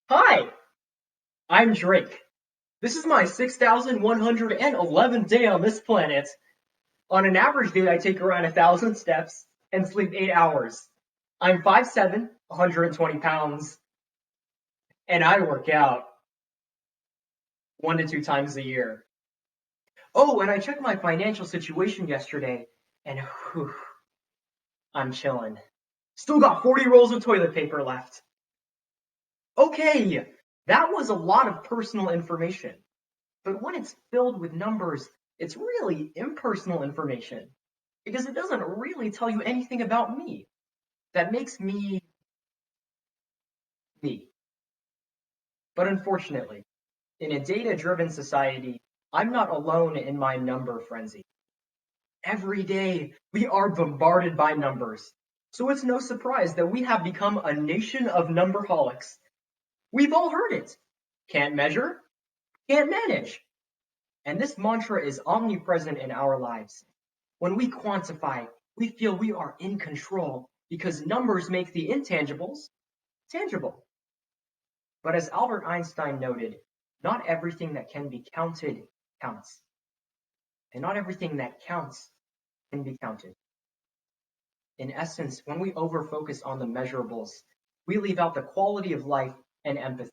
Hi, I'm Drake. This is my 6,111th day on this planet. On an average day, I take around 1,000 steps and sleep 8 hours. I'm 5'7", 120 pounds, and I work out 1 to 2 times a year. Oh, and I checked my financial situation yesterday, and whew, I'm chilling. Still got 40 rolls of toilet paper left. Okay, that was a lot of personal information. But when it's filled with numbers, it's really impersonal information because it doesn't really tell you anything about me. That makes me me. But unfortunately, in a data-driven society, I'm not alone in my number frenzy. Every day, we are bombarded by numbers. So it's no surprise that we have become a nation of numberholics. We've all heard it. Can't measure, can't manage. And this mantra is omnipresent in our lives. When we quantify, we feel we are in control because numbers make the intangibles tangible. But as Albert Einstein noted, not everything that can be counted counts. And not everything that counts can be counted. In essence, when we overfocus on the measurables, we leave out the quality of life and empathy,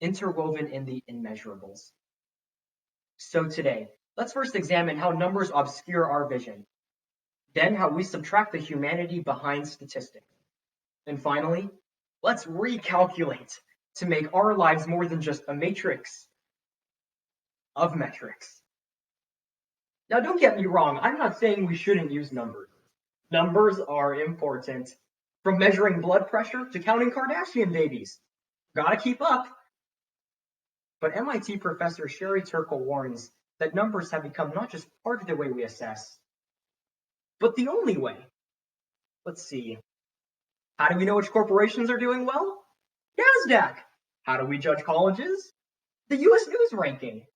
interwoven in the immeasurables. So today, let's first examine how numbers obscure our vision, then how we subtract the humanity behind statistics. And finally, let's recalculate to make our lives more than just a matrix of metrics. Now, don't get me wrong, I'm not saying we shouldn't use numbers. Numbers are important. From measuring blood pressure to counting Kardashian babies. Gotta keep up. But MIT professor Sherry Turkle warns that numbers have become not just part of the way we assess, but the only way. Let's see. How do we know which corporations are doing well? NASDAQ. How do we judge colleges? The US News ranking.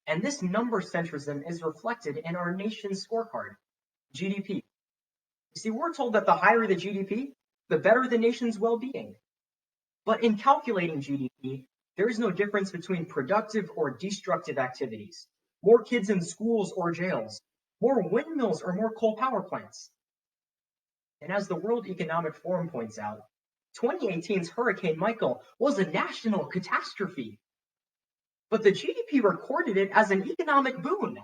And this number centrism is reflected in our nation's scorecard, GDP. You see, we're told that the higher the GDP, the better the nation's well-being. But in calculating GDP, there is no difference between productive or destructive activities. More kids in schools or jails, more windmills or more coal power plants. And as the World Economic Forum points out, 2018's Hurricane Michael was a national catastrophe. But the GDP recorded it as an economic boon,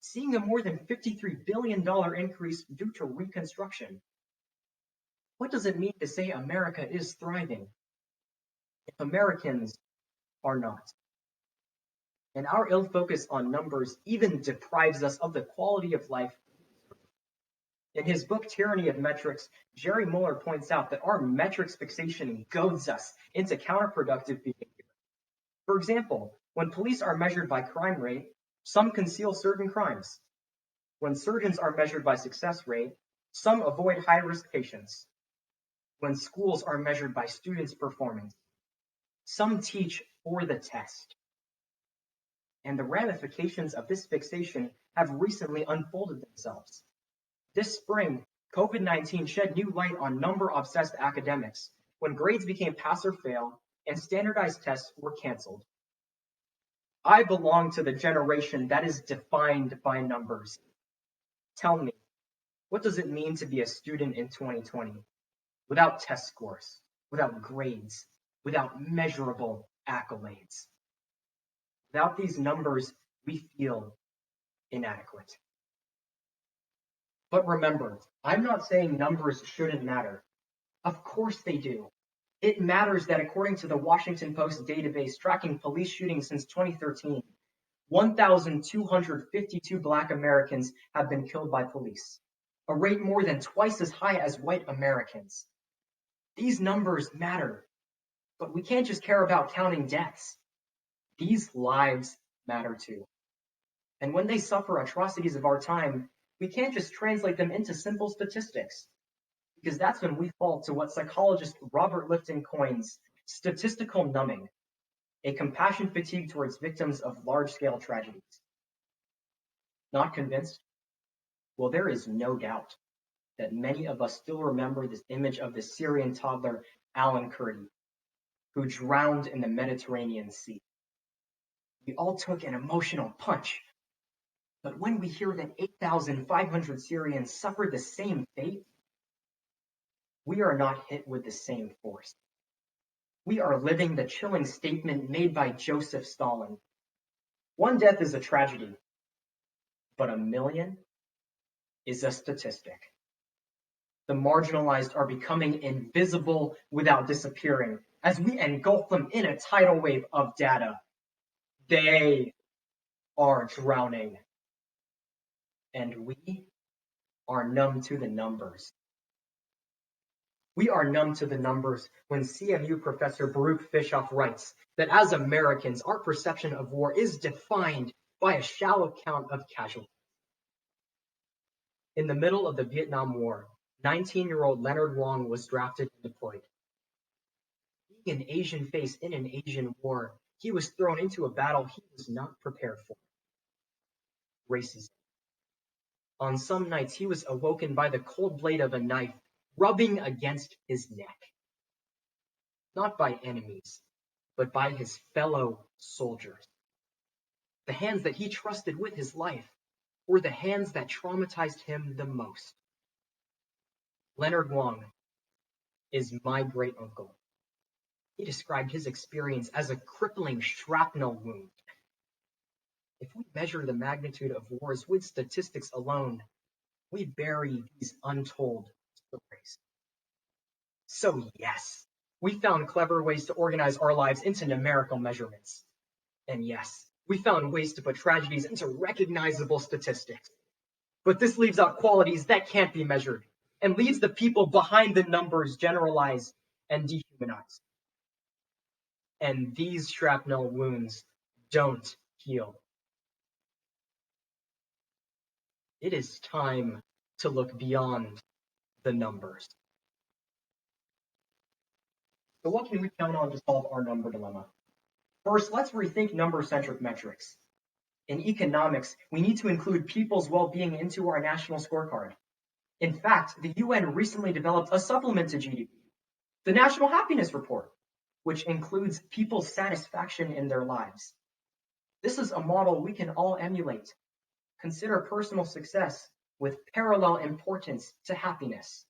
seeing a more than $53 billion increase due to reconstruction. What does it mean to say America is thriving if Americans are not? And our ill focus on numbers even deprives us of the quality of life. In his book, Tyranny of Metrics, Jerry Muller points out that our metrics fixation goads us into counterproductive behavior. For example, when police are measured by crime rate, some conceal certain crimes. When surgeons are measured by success rate, some avoid high-risk patients. When schools are measured by students' performance, some teach for the test. And the ramifications of this fixation have recently unfolded themselves. This spring, COVID-19 shed new light on number-obsessed academics when grades became pass or fail and standardized tests were canceled. I belong to the generation that is defined by numbers. Tell me, what does it mean to be a student in 2020 without test scores, without grades, without measurable accolades? Without these numbers, we feel inadequate. But remember, I'm not saying numbers shouldn't matter. Of course they do. It matters that according to the Washington Post database tracking police shootings since 2013, 1,252 Black Americans have been killed by police, a rate more than twice as high as white Americans. These numbers matter, but we can't just care about counting deaths. These lives matter too. And when they suffer atrocities of our time, we can't just translate them into simple statistics, because that's when we fall to what psychologist Robert Lifton coins statistical numbing, a compassion fatigue towards victims of large-scale tragedies. Not convinced? Well, there is no doubt that many of us still remember this image of the Syrian toddler Alan Kurdi, who drowned in the Mediterranean Sea. We all took an emotional punch. But when we hear that 8,500 Syrians suffered the same fate, we are not hit with the same force. We are living the chilling statement made by Joseph Stalin. One death is a tragedy, but a million is a statistic. The marginalized are becoming invisible without disappearing as we engulf them in a tidal wave of data. They are drowning. And we are numb to the numbers. We are numb to the numbers when CMU professor Baruch Fischoff writes that as Americans, our perception of war is defined by a shallow count of casualties. In the middle of the Vietnam War, 19-year-old Leonard Wong was drafted and deployed. Being an Asian face in an Asian war, he was thrown into a battle he was not prepared for. Racism. On some nights, he was awoken by the cold blade of a knife rubbing against his neck. Not by enemies, but by his fellow soldiers. The hands that he trusted with his life were the hands that traumatized him the most. Leonard Wong is my great uncle. He described his experience as a crippling shrapnel wound. If we measure the magnitude of wars with statistics alone, we bury these untold stories. So yes, we found clever ways to organize our lives into numerical measurements. And yes, we found ways to put tragedies into recognizable statistics. But this leaves out qualities that can't be measured and leaves the people behind the numbers generalized and dehumanized. And these shrapnel wounds don't heal. It is time to look beyond the numbers. So what can we count on to solve our number dilemma? First, let's rethink number-centric metrics. In economics, we need to include people's well-being into our national scorecard. In fact, the UN recently developed a supplement to GDP, the National Happiness Report, which includes people's satisfaction in their lives. This is a model we can all emulate. Consider personal success with parallel importance to happiness.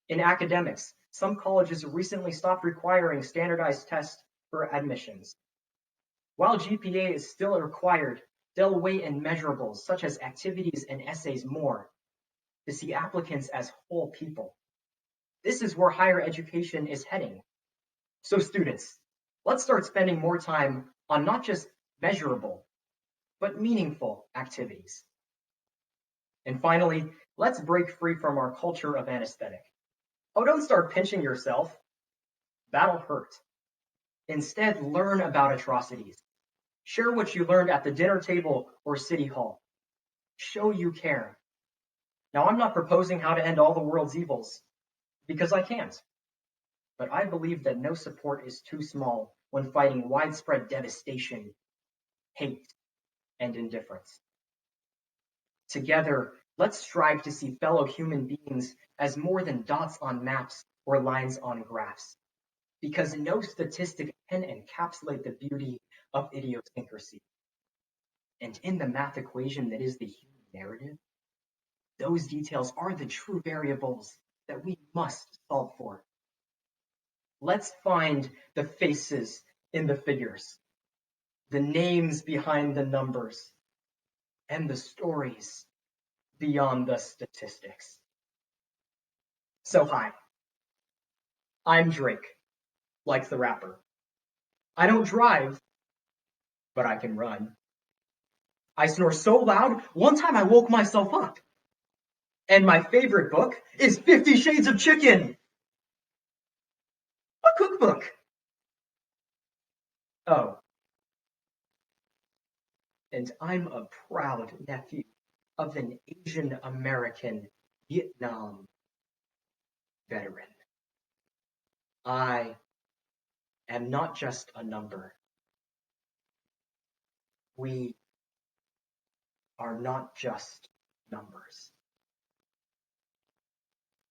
In academics, some colleges recently stopped requiring standardized tests for admissions. While GPA is still required, they'll weigh in measurables such as activities and essays more to see applicants as whole people. This is where higher education is heading. So students, let's start spending more time on not just measurable, but meaningful activities. And finally, let's break free from our culture of anesthetic. Oh, don't start pinching yourself. That'll hurt. Instead, learn about atrocities. Share what you learned at the dinner table or city hall. Show you care. Now, I'm not proposing how to end all the world's evils, because I can't. But I believe that no support is too small when fighting widespread devastation, hate, and indifference. Together, let's strive to see fellow human beings as more than dots on maps or lines on graphs, because no statistic can encapsulate the beauty of idiosyncrasy. And in the math equation that is the human narrative, those details are the true variables that we must solve for. Let's find the faces in the figures, the names behind the numbers, and the stories beyond the statistics. So hi, I'm Drake, like the rapper. I don't drive, but I can run. I snore so loud, one time I woke myself up. And my favorite book is 50 Shades of Chicken, a cookbook. Oh, and I'm a proud nephew of an Asian American Vietnam veteran. I am not just a number. We are not just numbers.